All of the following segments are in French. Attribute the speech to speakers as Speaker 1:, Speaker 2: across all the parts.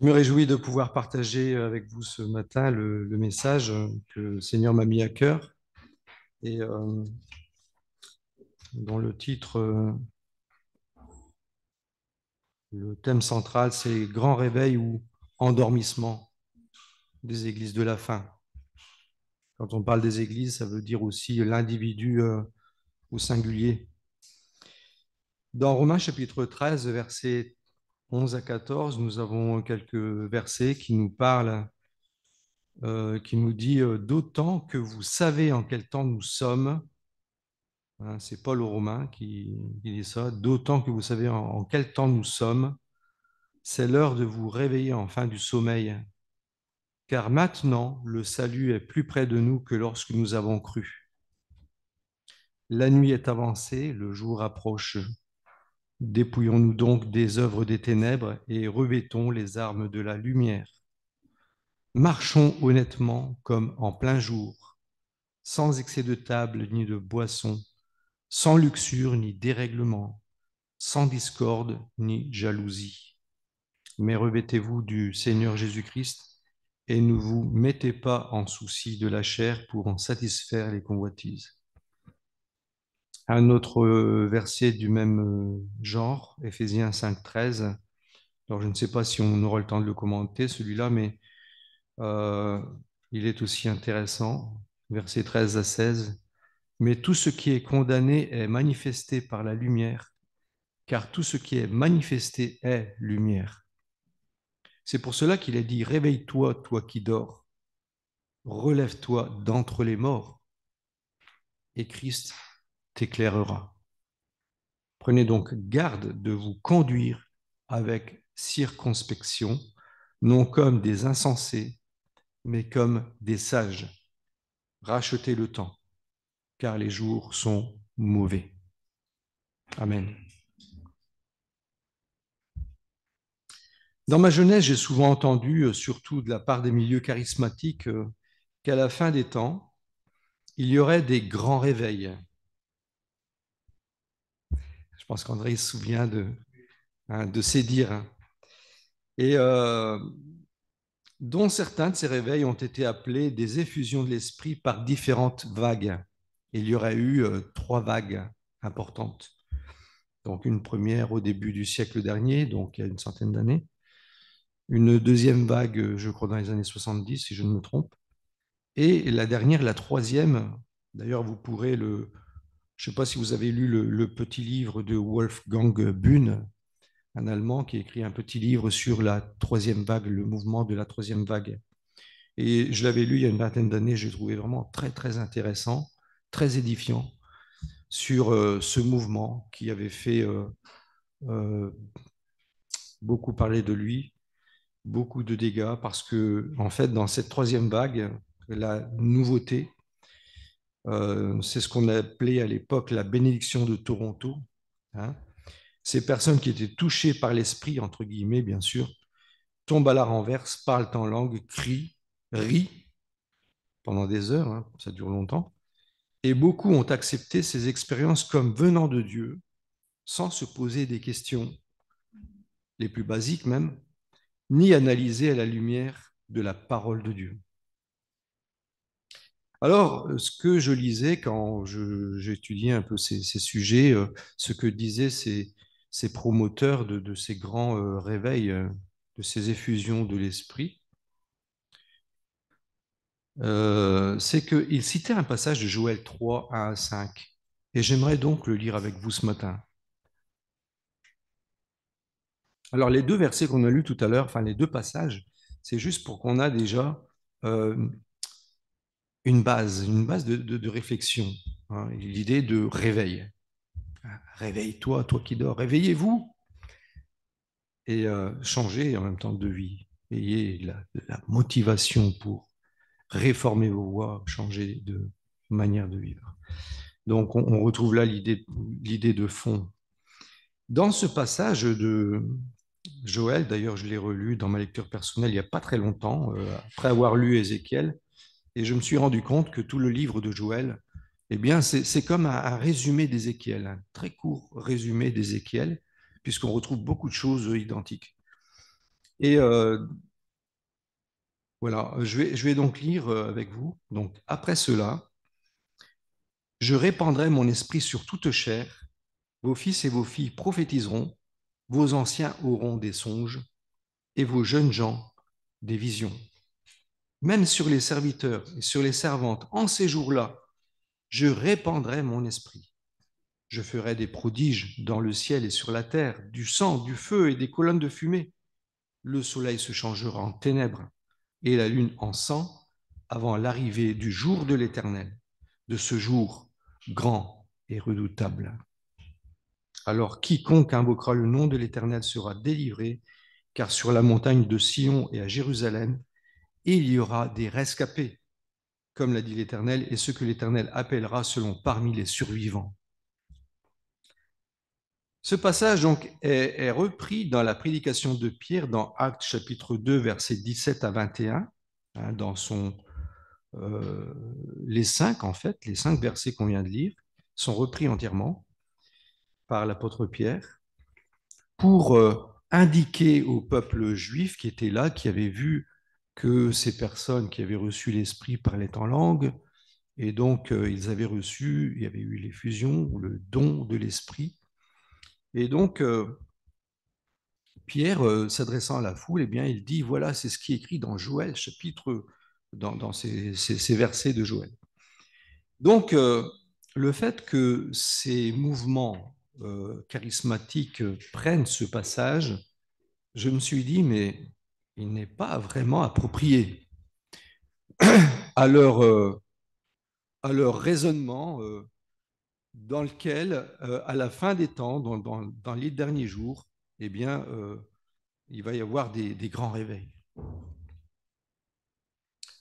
Speaker 1: Je me réjouis de pouvoir partager avec vous ce matin le message que le Seigneur m'a mis à cœur et dont le titre, le thème central, c'est Grand réveil ou endormissement des églises de la fin. Quand on parle des églises, ça veut dire aussi l'individu au singulier. Dans Romains chapitre 13, versets 11 à 14, nous avons quelques versets qui nous parlent, qui nous dit d'autant que vous savez en quel temps nous sommes. Hein, c'est Paul aux Romains qui dit ça. D'autant que vous savez en quel temps nous sommes, c'est l'heure de vous réveiller enfin du sommeil. Car maintenant, le salut est plus près de nous que lorsque nous avons cru. La nuit est avancée, le jour approche. Dépouillons-nous donc des œuvres des ténèbres et revêtons les armes de la lumière. Marchons honnêtement comme en plein jour, sans excès de table ni de boisson, sans luxure ni dérèglement, sans discorde ni jalousie. Mais revêtez-vous du Seigneur Jésus-Christ et ne vous mettez pas en souci de la chair pour en satisfaire les convoitises. Un autre verset du même genre, Éphésiens 5,13. Alors je ne sais pas si on aura le temps de le commenter, celui-là, mais euh, il est aussi intéressant. Versets 13 à 16. Mais tout ce qui est condamné est manifesté par la lumière, car tout ce qui est manifesté est lumière. C'est pour cela qu'il a dit, réveille-toi, toi qui dors, relève-toi d'entre les morts, et Christ t'éclairera. Prenez donc garde de vous conduire avec circonspection, non comme des insensés, mais comme des sages. Rachetez le temps, car les jours sont mauvais. Amen. Dans ma jeunesse, j'ai souvent entendu, surtout de la part des milieux charismatiques, qu'à la fin des temps, il y aurait des grands réveils. Je pense qu'André se souvient de ces dires. Hein. Et dont certains de ces réveils ont été appelés des effusions de l'esprit par différentes vagues. Il y aurait eu trois vagues importantes. Donc une première au début du siècle dernier, donc il y a une centaine d'années. Une deuxième vague, je crois, dans les années 70, si je ne me trompe. Et la dernière, la troisième, d'ailleurs, vous pourrez je ne sais pas si vous avez lu le petit livre de Wolfgang Bühn, un Allemand qui a écrit un petit livre sur la troisième vague, le mouvement de la troisième vague. Et je l'avais lu il y a une vingtaine d'années, je l'ai trouvé vraiment très, très intéressant, très édifiant sur ce mouvement qui avait fait euh, beaucoup parler de lui, beaucoup de dégâts, parce que, en fait, dans cette troisième vague, la nouveauté, c'est ce qu'on appelait à l'époque la bénédiction de Toronto. Hein. Ces personnes qui étaient touchées par l'esprit, entre guillemets, bien sûr, tombent à la renverse, parlent en langue, crient, rient pendant des heures, hein, ça dure longtemps. Et beaucoup ont accepté ces expériences comme venant de Dieu, sans se poser des questions, les plus basiques même, ni analyser à la lumière de la parole de Dieu. Alors, ce que je lisais quand j'étudiais un peu ces sujets, ce que disaient ces promoteurs de ces grands réveils, de ces effusions de l'esprit, c'est qu'ils citaient un passage de Joël 3, 1 à 5. Et j'aimerais donc le lire avec vous ce matin. Alors, les deux versets qu'on a lus tout à l'heure, enfin les deux passages, c'est juste pour qu'on a déjà euh, une base de réflexion, hein, l'idée de réveil. Réveille-toi, toi qui dors, réveillez-vous et changez en même temps de vie. Ayez la motivation pour réformer vos voies, changer de manière de vivre. Donc, on retrouve là l'idée de fond. Dans ce passage de Joël, d'ailleurs, je l'ai relu dans ma lecture personnelle il n'y a pas très longtemps, après avoir lu Ézéchiel, et je me suis rendu compte que tout le livre de Joël, eh bien, c'est comme un résumé d'Ézéchiel, un très court résumé d'Ézéchiel, puisqu'on retrouve beaucoup de choses identiques. Et voilà, je vais donc lire avec vous. Donc, après cela, je répandrai mon esprit sur toute chair. Vos fils et vos filles prophétiseront, vos anciens auront des songes, et vos jeunes gens des visions. Même sur les serviteurs et sur les servantes, en ces jours-là, je répandrai mon esprit. Je ferai des prodiges dans le ciel et sur la terre, du sang, du feu et des colonnes de fumée. Le soleil se changera en ténèbres et la lune en sang avant l'arrivée du jour de l'Éternel, de ce jour grand et redoutable. Alors quiconque invoquera le nom de l'Éternel sera délivré, car sur la montagne de Sion et à Jérusalem, il y aura des rescapés, comme l'a dit l'Éternel, et ceux que l'Éternel appellera selon parmi les survivants. Ce passage donc est repris dans la prédication de Pierre dans Actes chapitre 2, versets 17 à 21, hein, dans son, les cinq en fait, les 5 versets qu'on vient de lire sont repris entièrement par l'apôtre Pierre pour indiquer au peuple juif qui était là, qui avait vu que ces personnes qui avaient reçu l'Esprit parlaient en langue, et donc ils avaient reçu, il y avait eu l'effusion, le don de l'Esprit. Et donc Pierre, s'adressant à la foule, eh bien, il dit, voilà, c'est ce qui est écrit dans Joël, chapitre, dans ces versets de Joël. Donc, le fait que ces mouvements charismatiques prennent ce passage, je me suis dit, mais il n'est pas vraiment approprié à à leur raisonnement dans lequel, à la fin des temps, dans les derniers jours, eh bien, il va y avoir des grands réveils.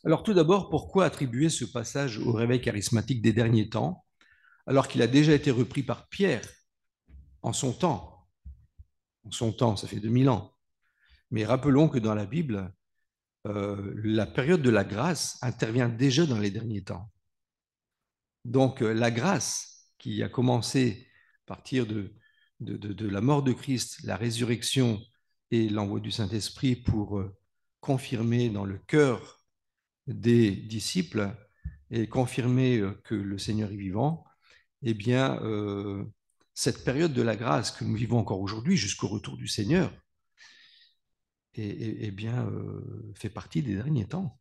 Speaker 1: Alors tout d'abord, pourquoi attribuer ce passage au réveil charismatique des derniers temps, alors qu'il a déjà été repris par Pierre en son temps? En son temps, ça fait 2000 ans. Mais rappelons que dans la Bible, la période de la grâce intervient déjà dans les derniers temps. Donc la grâce qui a commencé à partir de la mort de Christ, la résurrection et l'envoi du Saint-Esprit pour confirmer dans le cœur des disciples et confirmer que le Seigneur est vivant, eh bien, cette période de la grâce que nous vivons encore aujourd'hui jusqu'au retour du Seigneur, eh bien, fait partie des derniers temps.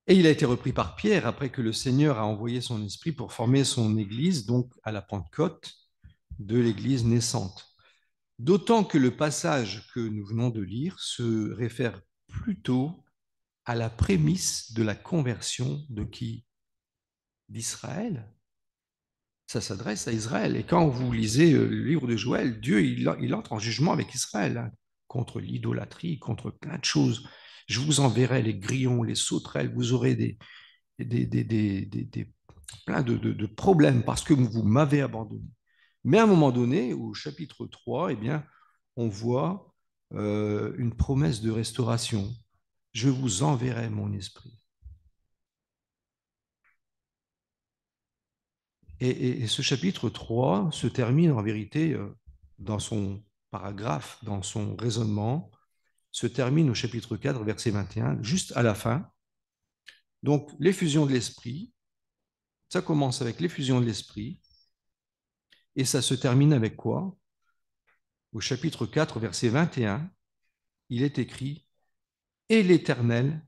Speaker 1: Et il a été repris par Pierre après que le Seigneur a envoyé son esprit pour former son Église, donc à la Pentecôte de l'Église naissante. D'autant que le passage que nous venons de lire se réfère plutôt à la prémisse de la conversion de qui? D'Israël. Ça s'adresse à Israël. Et quand vous lisez le livre de Joël, Dieu, il entre en jugement avec Israël, hein, contre l'idolâtrie, contre plein de choses. Je vous enverrai les grillons, les sauterelles, vous aurez plein de problèmes parce que vous m'avez abandonné. Mais à un moment donné, au chapitre 3, eh bien, on voit une promesse de restauration. Je vous enverrai mon esprit. Et ce chapitre 3 se termine en vérité dans son paragraphe, dans son raisonnement, se termine au chapitre 4, verset 21, juste à la fin. Donc, l'effusion de l'esprit, ça commence avec l'effusion de l'esprit, et ça se termine avec quoi? Au chapitre 4, verset 21, il est écrit, et l'Éternel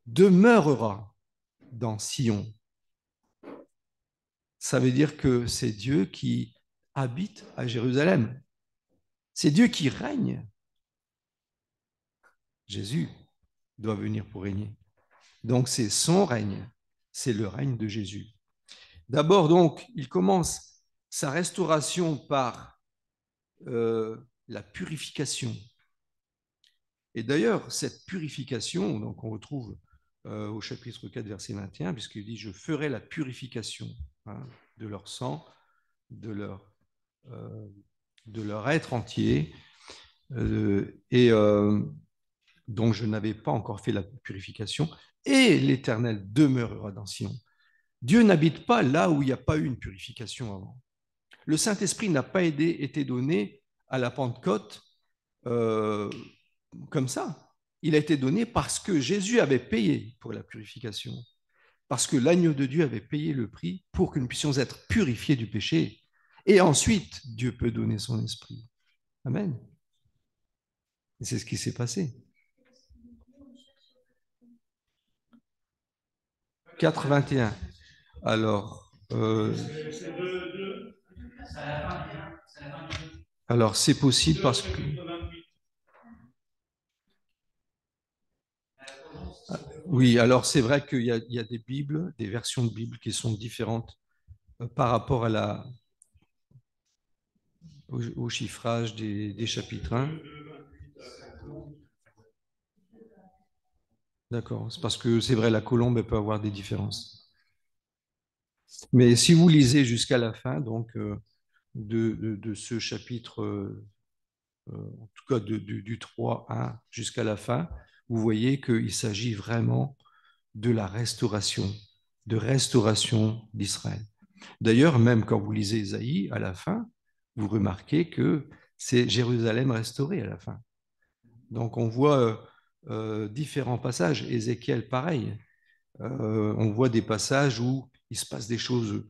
Speaker 1: demeurera dans Sion. Ça veut dire que c'est Dieu qui habite à Jérusalem. C'est Dieu qui règne. Jésus doit venir pour régner. Donc c'est son règne, c'est le règne de Jésus. D'abord donc, il commence sa restauration par la purification. Et d'ailleurs, cette purification, donc on retrouve au chapitre 4, verset 21, puisqu'il dit, je ferai la purification, hein, de leur sang, de leur, euh, de leur être entier, et dont je n'avais pas encore fait la purification, et l'Éternel demeurera dans Sion. Dieu n'habite pas là où il n'y a pas eu une purification avant. Le Saint-Esprit n'a pas été donné à la Pentecôte euh, comme ça. Il a été donné parce que Jésus avait payé pour la purification, parce que l'agneau de Dieu avait payé le prix pour que nous puissions être purifiés du péché. Et ensuite, Dieu peut donner son esprit. Amen. Et c'est ce qui s'est passé. 4,21. Alors c'est possible parce que oui, alors c'est vrai qu'il y a des Bibles, des versions de Bible qui sont différentes par rapport au chiffrage des chapitres. Hein. D'accord, c'est parce que c'est vrai, la colombe, elle peut avoir des différences. Mais si vous lisez jusqu'à la fin, donc, de ce chapitre, en tout cas du 3.1 jusqu'à la fin, vous voyez qu'il s'agit vraiment de la restauration, de restauration d'Israël. D'ailleurs, même quand vous lisez Ésaïe, à la fin, vous remarquez que c'est Jérusalem restaurée à la fin. Donc on voit différents passages. Ézéchiel, pareil. On voit des passages où il se passe des choses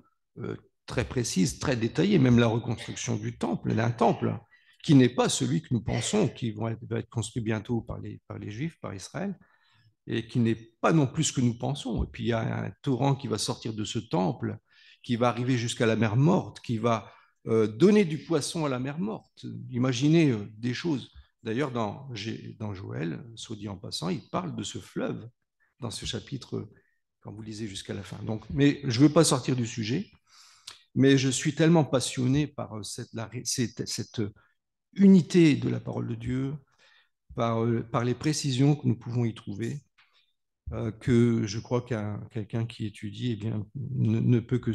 Speaker 1: très précises, très détaillées, même la reconstruction du temple, d'un temple, qui n'est pas celui que nous pensons, qui va être construit bientôt par les Juifs, par Israël, et qui n'est pas non plus ce que nous pensons. Et puis il y a un torrent qui va sortir de ce temple, qui va arriver jusqu'à la mer morte, qui va donner du poisson à la mer morte. Imaginez des choses. D'ailleurs, dans Joël, soit dit en passant, il parle de ce fleuve dans ce chapitre quand vous lisez jusqu'à la fin. Donc, mais je ne veux pas sortir du sujet, mais je suis tellement passionné par cette unité de la parole de Dieu, par les précisions que nous pouvons y trouver, que je crois qu'un quelqu'un qui étudie eh bien, ne peut que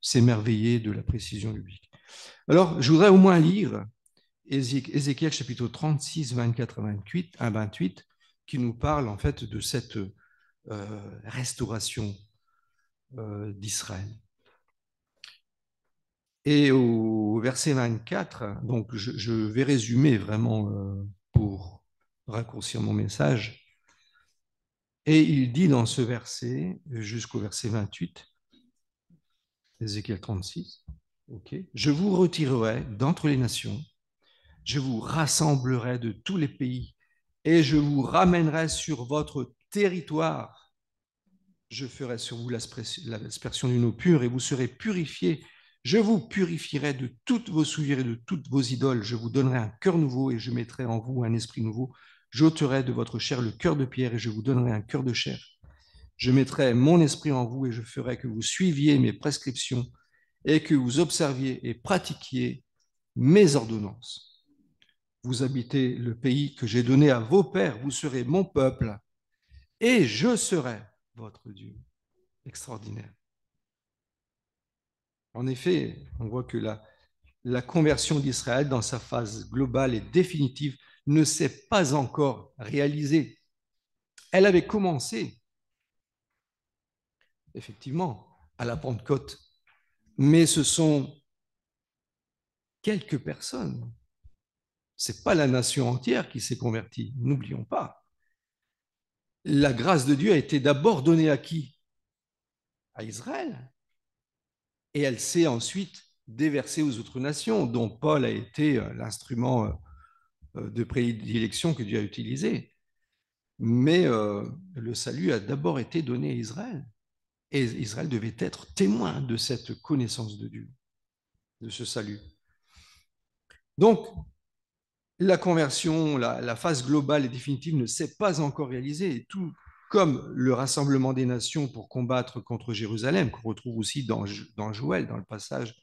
Speaker 1: s'émerveiller de la précision biblique. Alors, je voudrais au moins lire Ézéchiel chapitre 36, 24 à 28, qui nous parle en fait de cette restauration d'Israël. Et au verset 24, donc je vais résumer vraiment pour raccourcir mon message. Et il dit dans ce verset, jusqu'au verset 28, Ézéchiel 36, okay, je vous retirerai d'entre les nations, je vous rassemblerai de tous les pays et je vous ramènerai sur votre territoire. Je ferai sur vous l'aspersion d'une eau pure et vous serez purifiés. Je vous purifierai de toutes vos souillures et de toutes vos idoles. Je vous donnerai un cœur nouveau et je mettrai en vous un esprit nouveau. J'ôterai de votre chair le cœur de pierre et je vous donnerai un cœur de chair. Je mettrai mon esprit en vous et je ferai que vous suiviez mes prescriptions et que vous observiez et pratiquiez mes ordonnances. Vous habitez le pays que j'ai donné à vos pères, vous serez mon peuple et je serai votre Dieu. Extraordinaire. En effet, on voit que la conversion d'Israël dans sa phase globale et définitive ne s'est pas encore réalisée. Elle avait commencé, effectivement, à la Pentecôte, mais ce sont quelques personnes. Ce n'est pas la nation entière qui s'est convertie, n'oublions pas. La grâce de Dieu a été d'abord donnée à qui? À Israël. Et elle s'est ensuite déversée aux autres nations, dont Paul a été l'instrument de prédilection que Dieu a utilisé. Mais le salut a d'abord été donné à Israël. Et Israël devait être témoin de cette connaissance de Dieu, de ce salut. Donc, la conversion, la phase globale et définitive ne s'est pas encore réalisée. Et tout comme le rassemblement des nations pour combattre contre Jérusalem, qu'on retrouve aussi dans Joël, dans le passage,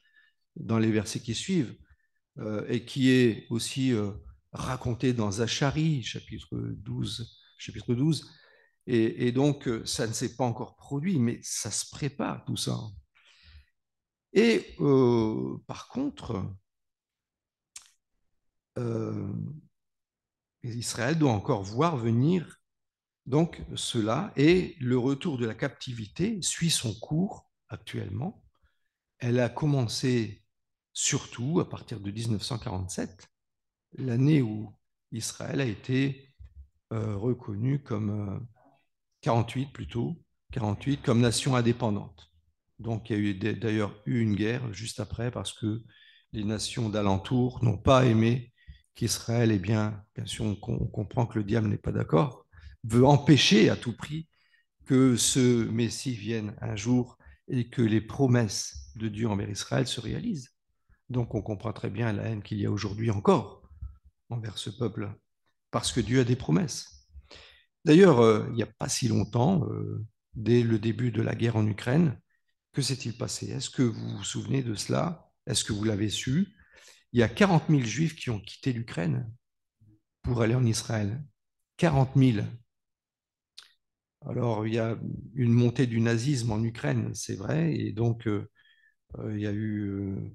Speaker 1: dans les versets qui suivent, et qui est aussi raconté dans Zacharie, chapitre 12. Et donc, ça ne s'est pas encore produit, mais ça se prépare, tout ça. Et par contre, euh, Israël doit encore voir venir donc cela, et le retour de la captivité suit son cours actuellement. Elle a commencé surtout à partir de 1947, l'année où Israël a été reconnu comme 48 plutôt, 48 comme nation indépendante. Donc il y a eu d'ailleurs eu une guerre juste après parce que les nations d'alentour n'ont pas aimé qu'Israël, eh bien sûr on comprend que le diable n'est pas d'accord, veut empêcher à tout prix que ce Messie vienne un jour et que les promesses de Dieu envers Israël se réalisent. Donc on comprend très bien la haine qu'il y a aujourd'hui encore envers ce peuple, parce que Dieu a des promesses. D'ailleurs, il n'y a pas si longtemps, dès le début de la guerre en Ukraine, que s'est-il passé? Est-ce que vous vous souvenez de cela? Est-ce que vous l'avez su? Il y a 40 000 Juifs qui ont quitté l'Ukraine pour aller en Israël. 40 000. Alors, il y a une montée du nazisme en Ukraine, c'est vrai, et donc il y a eu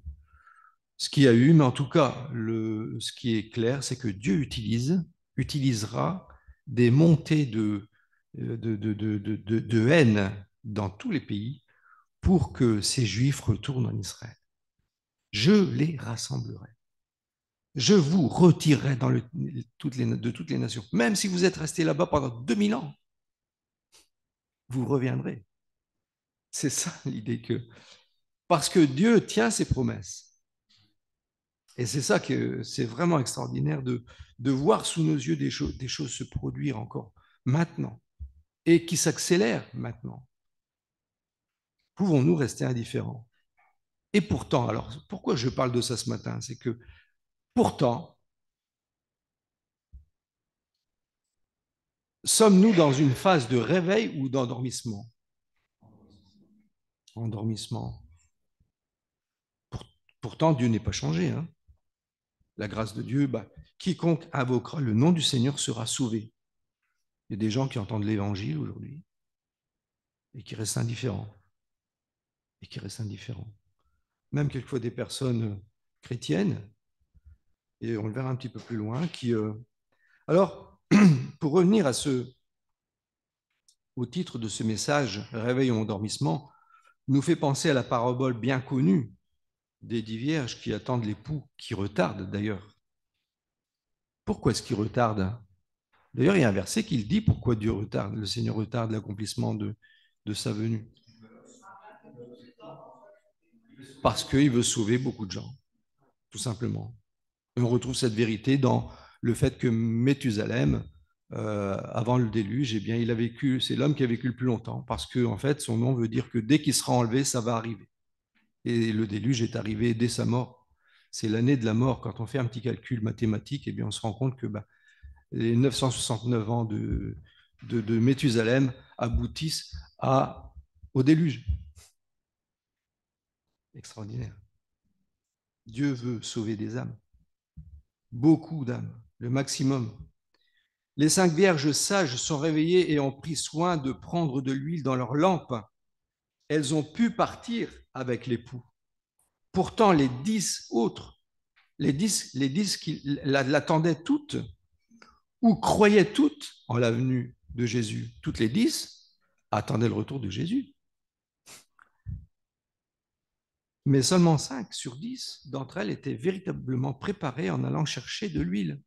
Speaker 1: ce qu'il y a eu, mais en tout cas, ce qui est clair, c'est que Dieu utilisera des montées de haine dans tous les pays pour que ces Juifs retournent en Israël. Je les rassemblerai. Je vous retirerai de toutes les nations. Même si vous êtes restés là-bas pendant 2000 ans, vous reviendrez. C'est ça l'idée que... Parce que Dieu tient ses promesses. Et c'est ça que c'est vraiment extraordinaire de voir sous nos yeux des choses se produire encore maintenant et qui s'accélèrent maintenant. Pouvons-nous rester indifférents? Et pourtant, alors pourquoi je parle de ça ce matin? C'est que pourtant, sommes-nous dans une phase de réveil ou d'endormissement? Endormissement. Pour- Pourtant, Dieu n'est pas changé. Hein. La grâce de Dieu, quiconque invoquera le nom du Seigneur sera sauvé. Il y a des gens qui entendent l'évangile aujourd'hui et qui restent indifférents. Et qui restent indifférents. Même quelquefois des personnes chrétiennes, et on le verra un petit peu plus loin, qui... Alors, pour revenir au titre de ce message, Réveil ou endormissement, nous fait penser à la parabole bien connue des 10 vierges qui attendent l'époux, qui retardent d'ailleurs. Pourquoi est-ce qu'ils retardent? D'ailleurs, il y a un verset qui le dit, pourquoi Dieu retarde, le Seigneur retarde l'accomplissement de sa venue. Parce qu'il veut sauver beaucoup de gens, tout simplement. Et on retrouve cette vérité dans le fait que Méthusalem, avant le déluge, eh bien, il a vécu, c'est l'homme qui a vécu le plus longtemps, parce que en fait, son nom veut dire que dès qu'il sera enlevé, ça va arriver. Et le déluge est arrivé dès sa mort. C'est l'année de la mort. Quand on fait un petit calcul mathématique, eh bien, on se rend compte que les 969 ans de Méthusalem aboutissent au déluge. Extraordinaire. Dieu veut sauver des âmes, beaucoup d'âmes, le maximum. Les 5 vierges sages sont réveillées et ont pris soin de prendre de l'huile dans leurs lampes. Elles ont pu partir avec l'époux. Pourtant, les 10 autres, les 10 qui l'attendaient toutes, ou croyaient toutes en la venue de Jésus, toutes les 10 attendaient le retour de Jésus. Mais seulement 5 sur 10 d'entre elles étaient véritablement préparées en allant chercher de l'huile.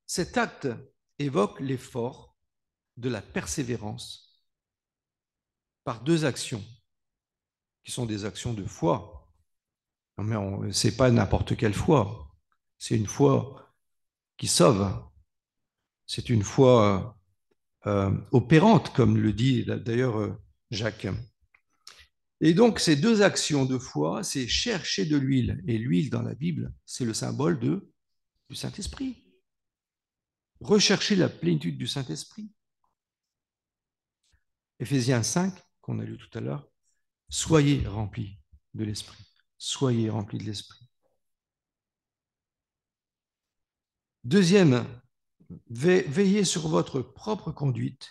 Speaker 1: Cet acte évoque l'effort de la persévérance par 2 actions, qui sont des actions de foi. Mais ce n'est pas n'importe quelle foi, c'est une foi qui sauve, c'est une foi opérante, comme le dit d'ailleurs Jacques. Et donc, ces 2 actions de foi, c'est chercher de l'huile. Et l'huile dans la Bible, c'est le symbole du Saint-Esprit. Rechercher la plénitude du Saint-Esprit. Éphésiens 5, qu'on a lu tout à l'heure, soyez remplis de l'Esprit. Soyez remplis de l'Esprit. Deuxième, veillez sur votre propre conduite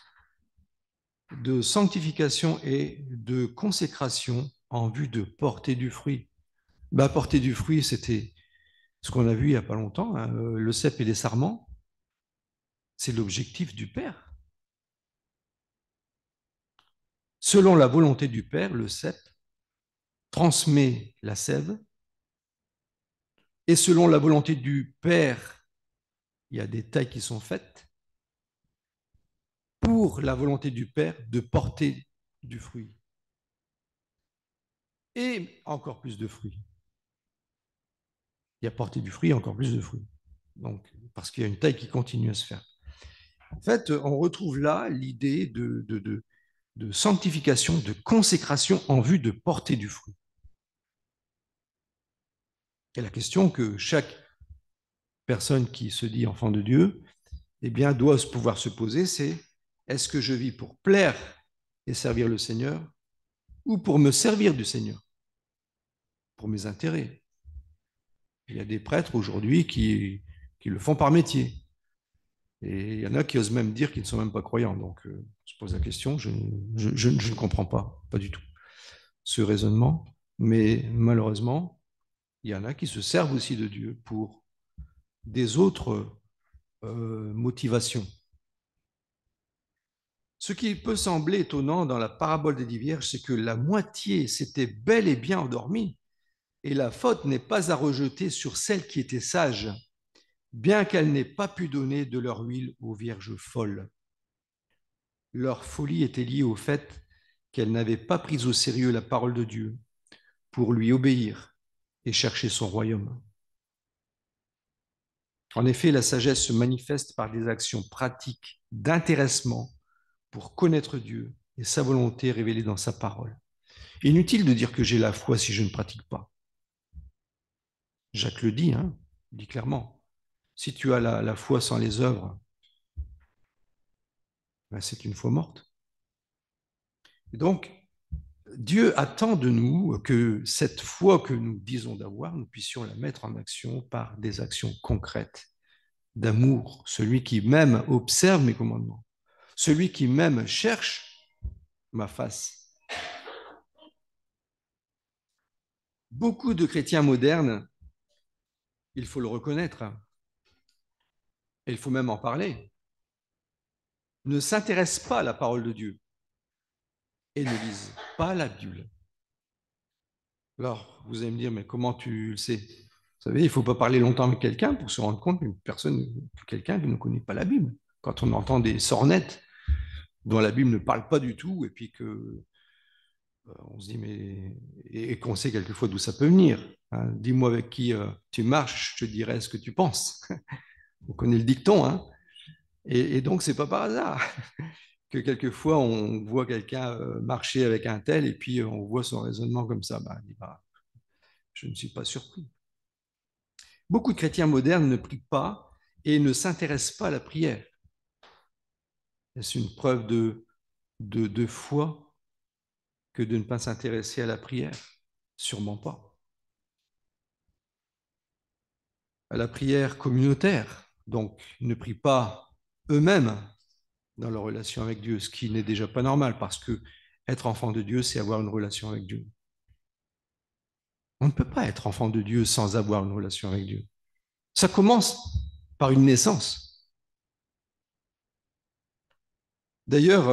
Speaker 1: de sanctification et de consécration en vue de porter du fruit. Porter du fruit, c'était ce qu'on a vu il n'y a pas longtemps, hein, le cep et les sarments, c'est l'objectif du Père. Selon la volonté du Père, le cep transmet la sève Et selon la volonté du Père, il y a des tailles qui sont faites pour la volonté du Père de porter du fruit. Et encore plus de fruits. Il y a porté du fruit, encore plus de fruits. Donc, parce qu'il y a une taille qui continue à se faire. En fait, on retrouve là l'idée de sanctification, de consécration en vue de porter du fruit. Et la question que chaque personne qui se dit enfant de Dieu, eh bien, doit pouvoir se poser, c'est est-ce que je vis pour plaire et servir le Seigneur ou pour me servir du Seigneur, pour mes intérêts? Il y a des prêtres aujourd'hui qui le font par métier. Et il y en a qui osent même dire qu'ils ne sont même pas croyants. Donc, je pose la question, je ne comprends pas du tout ce raisonnement. Mais malheureusement, il y en a qui se servent aussi de Dieu pour des autres motivations. Ce qui peut sembler étonnant dans la parabole des 10 vierges, c'est que la moitié s'était bel et bien endormie, et la faute n'est pas à rejeter sur celle qui était sage, bien qu'elle n'ait pas pu donner de leur huile aux vierges folles. Leur folie était liée au fait qu'elles n'avaient pas pris au sérieux la parole de Dieu pour lui obéir et chercher son royaume. En effet, la sagesse se manifeste par des actions pratiques d'intéressement pour connaître Dieu et sa volonté révélée dans sa parole. Inutile de dire que j'ai la foi si je ne pratique pas. Jacques le dit, hein, il dit clairement. Si tu as la foi sans les œuvres, ben c'est une foi morte. Et donc, Dieu attend de nous que cette foi que nous disons d'avoir, nous puissions la mettre en action par des actions concrètes d'amour. Celui qui m'aime observe mes commandements. Celui qui m'aime cherche ma face. Beaucoup de chrétiens modernes, il faut le reconnaître, et il faut même en parler, ne s'intéressent pas à la parole de Dieu et ne lisent pas la Bible. Alors, vous allez me dire, mais comment tu le sais? Vous savez, il ne faut pas parler longtemps avec quelqu'un pour se rendre compte que quelqu'un qui ne connaît pas la Bible. Quand on entend des sornettes dont la Bible ne parle pas du tout, et puis que on se dit, mais et qu'on sait quelquefois d'où ça peut venir. Hein. Dis-moi avec qui tu marches, je te dirai ce que tu penses. On connaît le dicton, hein. Et donc, c'est pas par hasard que quelquefois on voit quelqu'un marcher avec un tel et puis on voit son raisonnement comme ça. Bah, je ne suis pas surpris. Beaucoup de chrétiens modernes ne prient pas et ne s'intéressent pas à la prière. Est-ce une preuve de foi que de ne pas s'intéresser à la prière? Sûrement pas. À la prière communautaire, donc ne prient pas eux-mêmes dans leur relation avec Dieu, ce qui n'est déjà pas normal parce que être enfant de Dieu, c'est avoir une relation avec Dieu. On ne peut pas être enfant de Dieu sans avoir une relation avec Dieu. Ça commence par une naissance. D'ailleurs,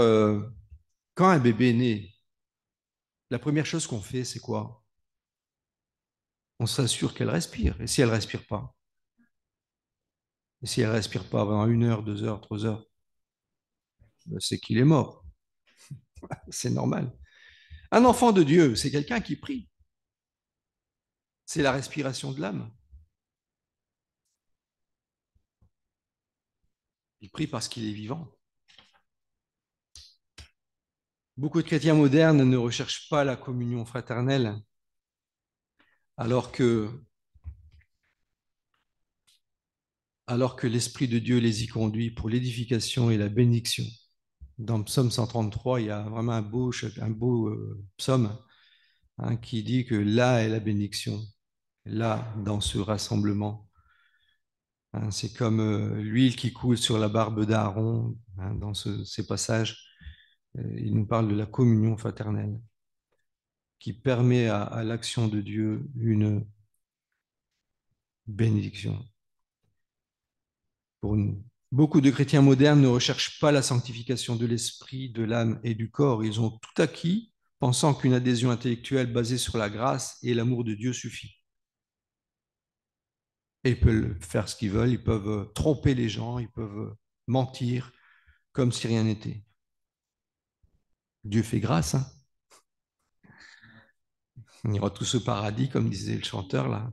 Speaker 1: quand un bébé est né, la première chose qu'on fait, c'est quoi? On s'assure qu'elle respire. Et si elle ne respire pas? Et si elle ne respire pas pendant 1 heure, 2 heures, 3 heures, ben c'est qu'il est mort. C'est normal. Un enfant de Dieu, c'est quelqu'un qui prie. C'est la respiration de l'âme. Il prie parce qu'il est vivant. Beaucoup de chrétiens modernes ne recherchent pas la communion fraternelle, alors que, alors que l'Esprit de Dieu les y conduit pour l'édification et la bénédiction. Dans le psaume 133, il y a vraiment un beau psaume hein, qui dit que là est la bénédiction, là, dans ce rassemblement. Hein, c'est comme l'huile qui coule sur la barbe d'Aaron hein, dans ces passages. Il nous parle de la communion fraternelle qui permet à l'action de Dieu une bénédiction pour nous. Beaucoup de chrétiens modernes ne recherchent pas la sanctification de l'esprit, de l'âme et du corps. Ils ont tout acquis, pensant qu'une adhésion intellectuelle basée sur la grâce et l'amour de Dieu suffit. Et ils peuvent faire ce qu'ils veulent, ils peuvent tromper les gens, ils peuvent mentir comme si rien n'était. Dieu fait grâce, hein. On ira tous au paradis, comme disait le chanteur là.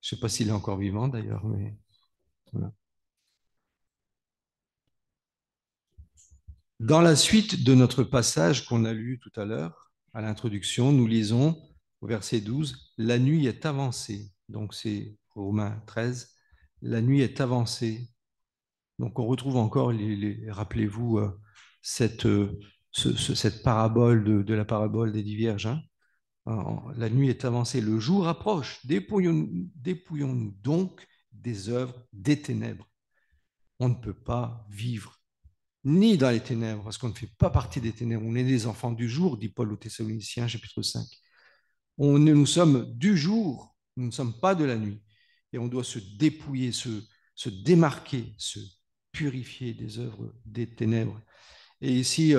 Speaker 1: Je ne sais pas s'il est encore vivant d'ailleurs, mais voilà. Dans la suite de notre passage qu'on a lu tout à l'heure, à l'introduction, nous lisons au verset 12, la nuit est avancée. Donc c'est Romains 13, la nuit est avancée. Donc on retrouve encore, rappelez-vous, cette parabole de la parabole des dix vierges, hein. La nuit est avancée, le jour approche. Dépouillons-nous donc des œuvres des ténèbres. On ne peut pas vivre ni dans les ténèbres, parce qu'on ne fait pas partie des ténèbres. On est des enfants du jour, dit Paul aux Thessaloniciens, chapitre 5. Nous sommes du jour, nous ne sommes pas de la nuit. Et on doit se dépouiller, se démarquer, se purifier des œuvres des ténèbres. Et ici,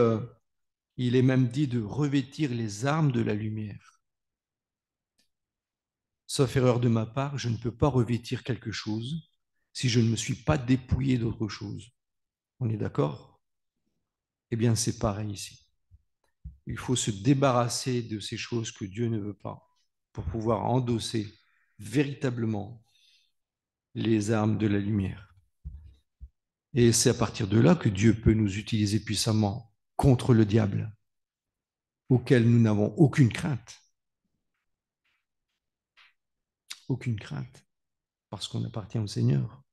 Speaker 1: il est même dit de revêtir les armes de la lumière. Sauf erreur de ma part, je ne peux pas revêtir quelque chose si je ne me suis pas dépouillé d'autre chose. On est d'accord? Eh bien, c'est pareil ici. Il faut se débarrasser de ces choses que Dieu ne veut pas pour pouvoir endosser véritablement les armes de la lumière. Et c'est à partir de là que Dieu peut nous utiliser puissamment contre le diable, auquel nous n'avons aucune crainte. Aucune crainte, parce qu'on appartient au Seigneur.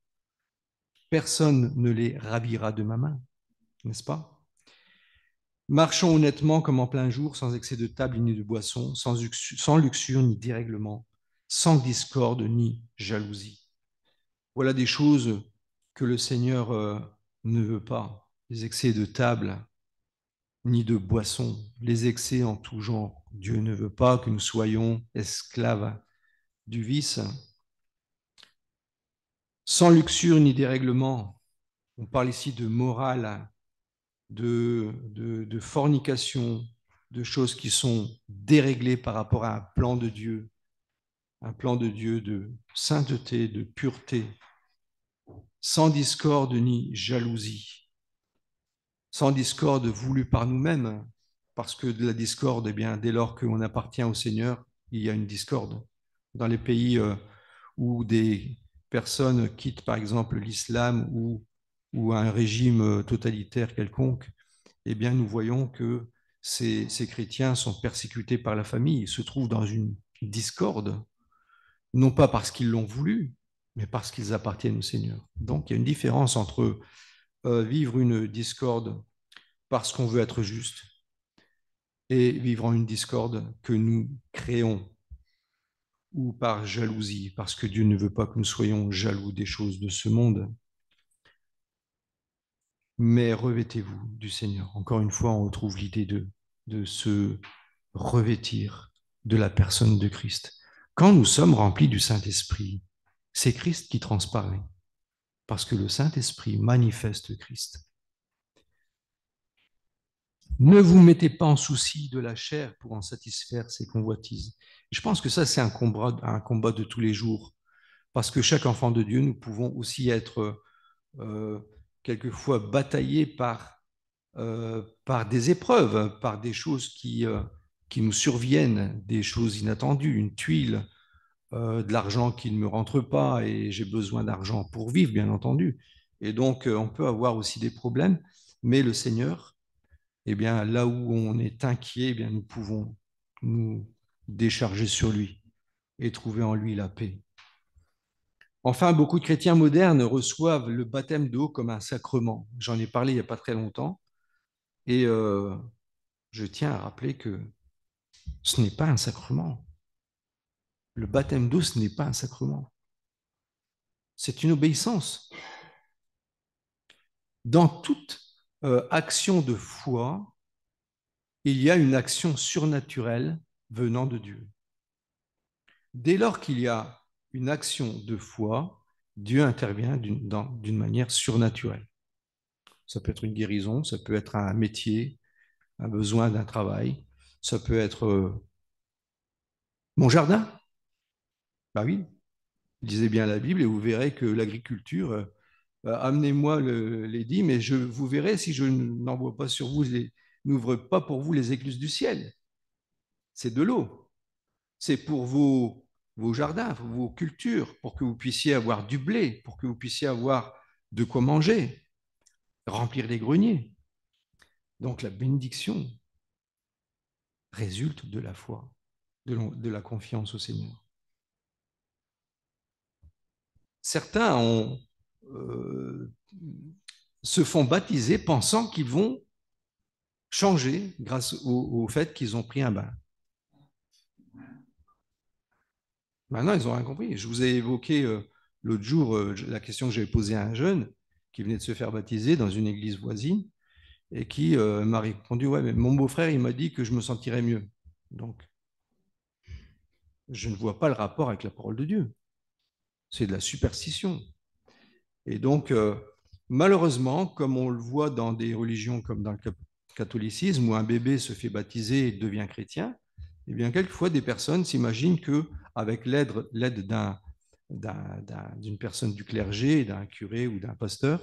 Speaker 1: Personne ne les ravira de ma main, n'est-ce pas? Marchons honnêtement comme en plein jour, sans excès de table ni de boisson, sans luxure ni dérèglement, sans discorde ni jalousie. Voilà des choses que le Seigneur ne veut pas. Les excès de table ni de boisson, les excès en tout genre. Dieu ne veut pas que nous soyons esclaves du vice. Sans luxure ni dérèglement. On parle ici de morale, de fornication, de choses qui sont déréglées par rapport à un plan de Dieu de sainteté, de pureté, sans discorde ni jalousie, sans discorde voulue par nous-mêmes, parce que de la discorde, eh bien, dès lors qu'on appartient au Seigneur, il y a une discorde. Dans les pays où des personnes quittent par exemple l'islam ou un régime totalitaire quelconque, eh bien, nous voyons que ces chrétiens sont persécutés par la famille, ils se trouvent dans une discorde, non pas parce qu'ils l'ont voulu, mais parce qu'ils appartiennent au Seigneur. Donc, il y a une différence entre vivre une discorde parce qu'on veut être juste et vivre en une discorde que nous créons ou par jalousie, parce que Dieu ne veut pas que nous soyons jaloux des choses de ce monde. Mais revêtez-vous du Seigneur. Encore une fois, on retrouve l'idée de se revêtir de la personne de Christ. Quand nous sommes remplis du Saint-Esprit, c'est Christ qui transparaît, parce que le Saint-Esprit manifeste Christ. Ne vous mettez pas en souci de la chair pour en satisfaire ses convoitises. Je pense que ça, c'est un combat de tous les jours, parce que chaque enfant de Dieu, nous pouvons aussi être euh, quelquefois bataillés par des épreuves, par des choses qui nous surviennent, des choses inattendues, une tuile, de l'argent qui ne me rentre pas et j'ai besoin d'argent pour vivre, bien entendu. Et donc, on peut avoir aussi des problèmes, mais le Seigneur, eh bien, là où on est inquiet, eh bien, nous pouvons nous décharger sur lui et trouver en lui la paix. Enfin, beaucoup de chrétiens modernes reçoivent le baptême d'eau comme un sacrement. J'en ai parlé il n'y a pas très longtemps et je tiens à rappeler que ce n'est pas un sacrement. Le baptême d'eau, ce n'est pas un sacrement. C'est une obéissance. Dans toute action de foi, il y a une action surnaturelle venant de Dieu. Dès lors qu'il y a une action de foi, Dieu intervient d'une manière surnaturelle. Ça peut être une guérison, ça peut être un métier, un besoin d'un travail, ça peut être mon jardin. Bah oui, Lisez bien la Bible et vous verrez que l'agriculture, amenez-moi les dîmes et vous verrez si je n'envoie pas sur vous, n'ouvre pas pour vous les écluses du ciel. C'est de l'eau. C'est pour vos jardins, vos cultures, pour que vous puissiez avoir du blé, pour que vous puissiez avoir de quoi manger, remplir les greniers. Donc la bénédiction résulte de la foi, de la confiance au Seigneur. Certains se font baptiser pensant qu'ils vont changer grâce au fait qu'ils ont pris un bain. Maintenant, ils n'ont rien compris. Je vous ai évoqué l'autre jour la question que j'avais posée à un jeune qui venait de se faire baptiser dans une église voisine et qui m'a répondu, ouais, mais mon beau-frère, il m'a dit que je me sentirais mieux. Donc, je ne vois pas le rapport avec la parole de Dieu. C'est de la superstition. Et donc, malheureusement, comme on le voit dans des religions comme dans le catholicisme, où un bébé se fait baptiser et devient chrétien, eh bien, quelquefois, des personnes s'imaginent qu'avec l'aide d'une personne du clergé, d'un curé ou d'un pasteur,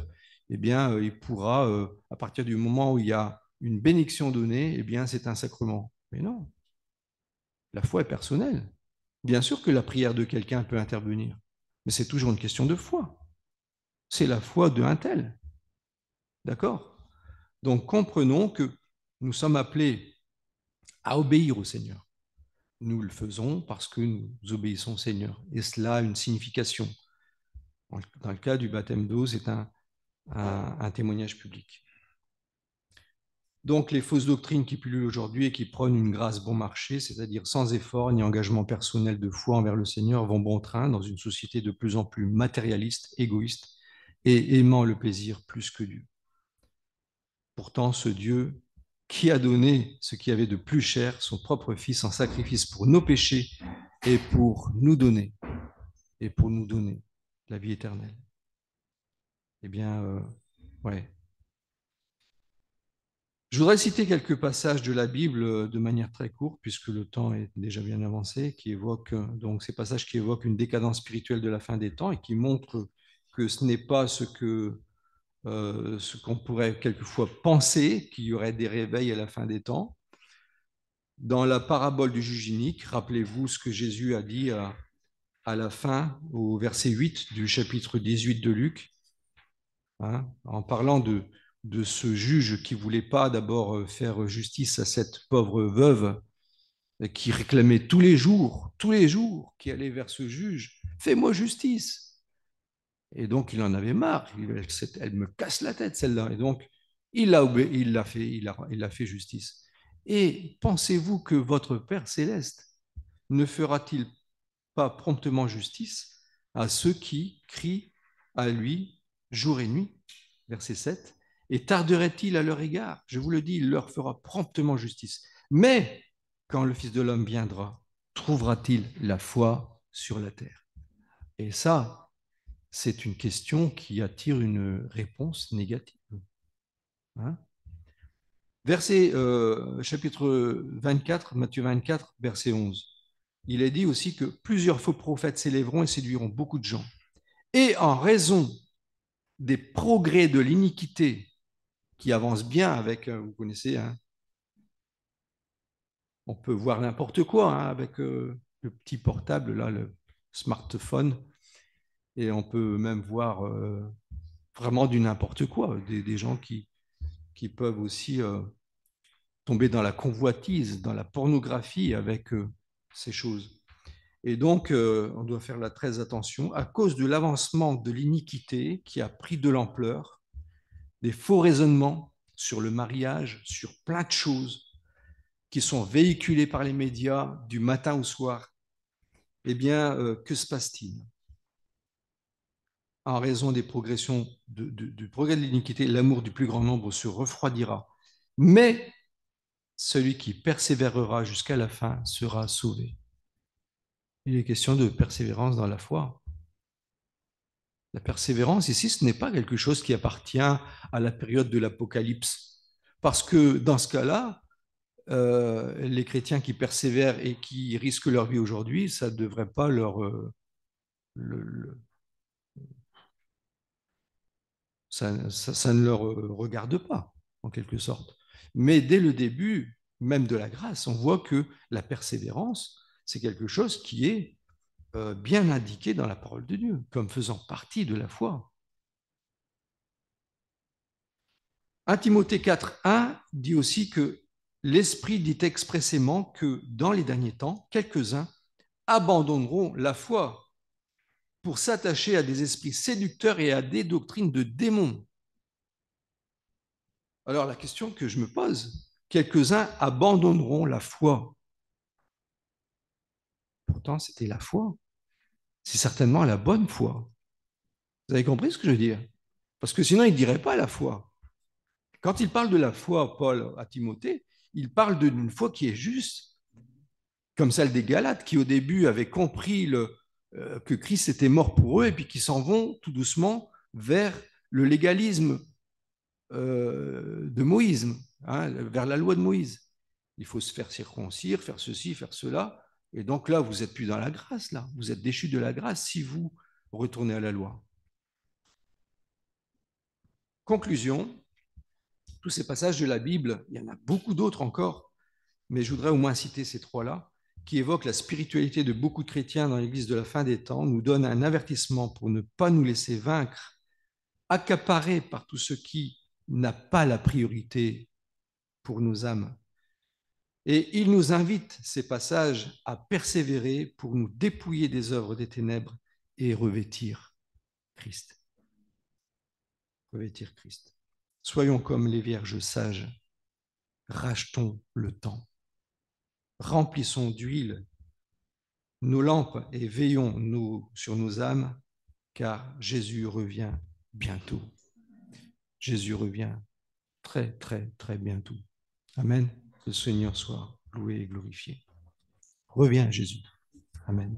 Speaker 1: eh bien, il pourra, à partir du moment où il y a une bénédiction donnée, eh bien, c'est un sacrement. Mais non, la foi est personnelle. Bien sûr que la prière de quelqu'un peut intervenir, mais c'est toujours une question de foi. C'est la foi d'un tel. D'accord? Donc comprenons que nous sommes appelés à obéir au Seigneur. Nous le faisons parce que nous obéissons au Seigneur. Et cela a une signification. Dans le cas du baptême d'eau, c'est un témoignage public. Donc les fausses doctrines qui pullulent aujourd'hui et qui prônent une grâce bon marché, c'est-à-dire sans effort ni engagement personnel de foi envers le Seigneur, vont bon train dans une société de plus en plus matérialiste, égoïste et aimant le plaisir plus que Dieu. Pourtant, ce Dieu qui a donné ce qui avait de plus cher, son propre Fils en sacrifice pour nos péchés et pour nous donner la vie éternelle. Eh bien, ouais. Je voudrais citer quelques passages de la Bible de manière très courte, puisque le temps est déjà bien avancé, qui évoquent donc ces passages qui évoquent une décadence spirituelle de la fin des temps et qui montrent que ce n'est pas ce qu'on pourrait quelquefois penser, qu'il y aurait des réveils à la fin des temps. Dans la parabole du juge inique, rappelez-vous ce que Jésus a dit à la fin, au verset 8 du chapitre 18 de Luc, hein, en parlant de ce juge qui ne voulait pas d'abord faire justice à cette pauvre veuve qui réclamait tous les jours, qui allait vers ce juge, fais-moi justice. Et donc il en avait marre, elle me casse la tête celle-là. Et donc il l'a fait justice. Et pensez-vous que votre Père céleste ne fera-t-il pas promptement justice à ceux qui crient à lui jour et nuit? Verset 7. Et tarderait-il à leur égard? Je vous le dis, il leur fera promptement justice. Mais quand le Fils de l'homme viendra, trouvera-t-il la foi sur la terre? Et ça, c'est une question qui attire une réponse négative. Hein? Verset chapitre 24, Matthieu 24, verset 11. Il est dit aussi que plusieurs faux prophètes s'élèveront et séduiront beaucoup de gens. Et en raison des progrès de l'iniquité qui avancent bien avec, vous connaissez, hein, on peut voir n'importe quoi hein, avec le petit portable, là, le smartphone, et on peut même voir vraiment du n'importe quoi, des gens qui peuvent aussi tomber dans la convoitise, dans la pornographie avec ces choses. Et donc, on doit faire là très attention à cause de l'avancement de l'iniquité qui a pris de l'ampleur, des faux raisonnements sur le mariage, sur plein de choses qui sont véhiculés par les médias du matin au soir. Eh bien, que se passe-t-il? En raison des progressions du progrès de l'iniquité, l'amour du plus grand nombre se refroidira. Mais celui qui persévérera jusqu'à la fin sera sauvé. Il est question de persévérance dans la foi. La persévérance ici, ce n'est pas quelque chose qui appartient à la période de l'Apocalypse. Parce que dans ce cas-là, les chrétiens qui persévèrent et qui risquent leur vie aujourd'hui, ça ne devrait pas ça ne leur regarde pas, en quelque sorte. Mais dès le début, même de la grâce, on voit que la persévérance, c'est quelque chose qui est bien indiqué dans la parole de Dieu, comme faisant partie de la foi. 1 Timothée 4,1 dit aussi que l'Esprit dit expressément que dans les derniers temps, quelques-uns abandonneront la foi pour s'attacher à des esprits séducteurs et à des doctrines de démons. Alors la question que je me pose, quelques-uns abandonneront la foi. Pourtant, c'était la foi. C'est certainement la bonne foi. Vous avez compris ce que je veux dire? Parce que sinon, il ne dirait pas la foi. Quand il parle de la foi, Paul, à Timothée, il parle d'une foi qui est juste, comme celle des Galates, qui au début avaient compris que Christ était mort pour eux et puis qui s'en vont tout doucement vers le légalisme de Moïse, hein, vers la loi de Moïse. Il faut se faire circoncire, faire ceci, faire cela. Et donc là, vous n'êtes plus dans la grâce, là. Vous êtes déchus de la grâce si vous retournez à la loi. Conclusion, tous ces passages de la Bible, il y en a beaucoup d'autres encore, mais je voudrais au moins citer ces trois-là, qui évoquent la spiritualité de beaucoup de chrétiens dans l'Église de la fin des temps, nous donnent un avertissement pour ne pas nous laisser vaincre, accaparer par tout ce qui n'a pas la priorité pour nos âmes. Et il nous invite, ces passages, à persévérer pour nous dépouiller des œuvres des ténèbres et revêtir Christ. Revêtir Christ. Soyons comme les vierges sages, rachetons le temps, remplissons d'huile nos lampes et veillons sur nos âmes, car Jésus revient bientôt. Jésus revient très, très, très bientôt. Amen. Que le Seigneur soit loué et glorifié. Reviens, Jésus. Amen.